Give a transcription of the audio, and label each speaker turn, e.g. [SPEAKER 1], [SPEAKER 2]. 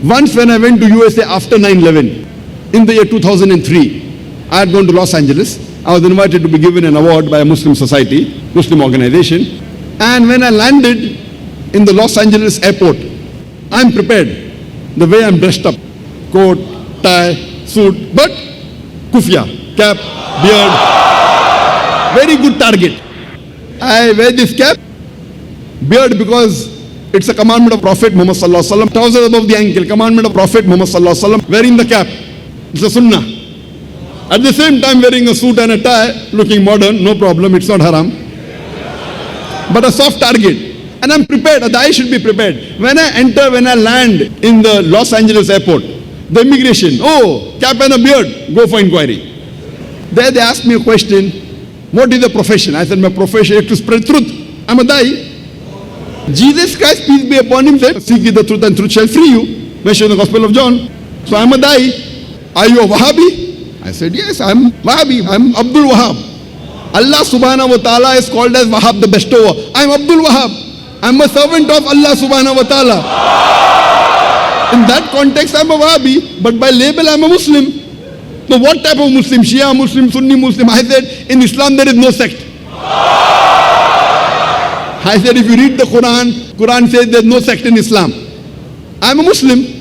[SPEAKER 1] Once when I went to USA after 9/11, in the year 2003, I had gone to Los Angeles. I was invited to be given an award by a Muslim society, Muslim organization. And when I landed in the Los Angeles airport, I'm prepared. The way I'm dressed up, coat, tie, suit, but kufia, cap, beard, very good target. I wear this cap, beard because it's a commandment of Prophet Muhammad sallallahu alaihi wasallam. Trousers above the ankle, commandment of Prophet Muhammad sallallahu alaihi wasallam. Wearing the cap, it's a sunnah. At the same time wearing a suit and a tie, looking modern, no problem, it's not haram. But a soft target. And I'm prepared, I should be prepared. When I land in the Los Angeles airport, the immigration, oh, cap and a beard, go for inquiry. There they asked me a question, what is the profession? I said, my profession is to spread truth. I'm a dai. Jesus Christ, peace be upon him, said, seek ye the truth and truth shall free you. Mentioned in the Gospel of John. So I'm a dai. Are you a Wahhabi? I said, yes, I'm Wahhabi. I'm Abdul Wahhab. Allah subhanahu wa ta'ala is called as Wahhab the bestower. I'm Abdul Wahhab. I'm a servant of Allah subhanahu wa ta'ala. In that context, I'm a Wahhabi, but by label, I'm a Muslim. So what type of Muslim? Shia Muslim, Sunni Muslim? I said, in Islam there is no sect. I said, if you read the Quran, Quran says there's no sect in Islam. I'm a Muslim.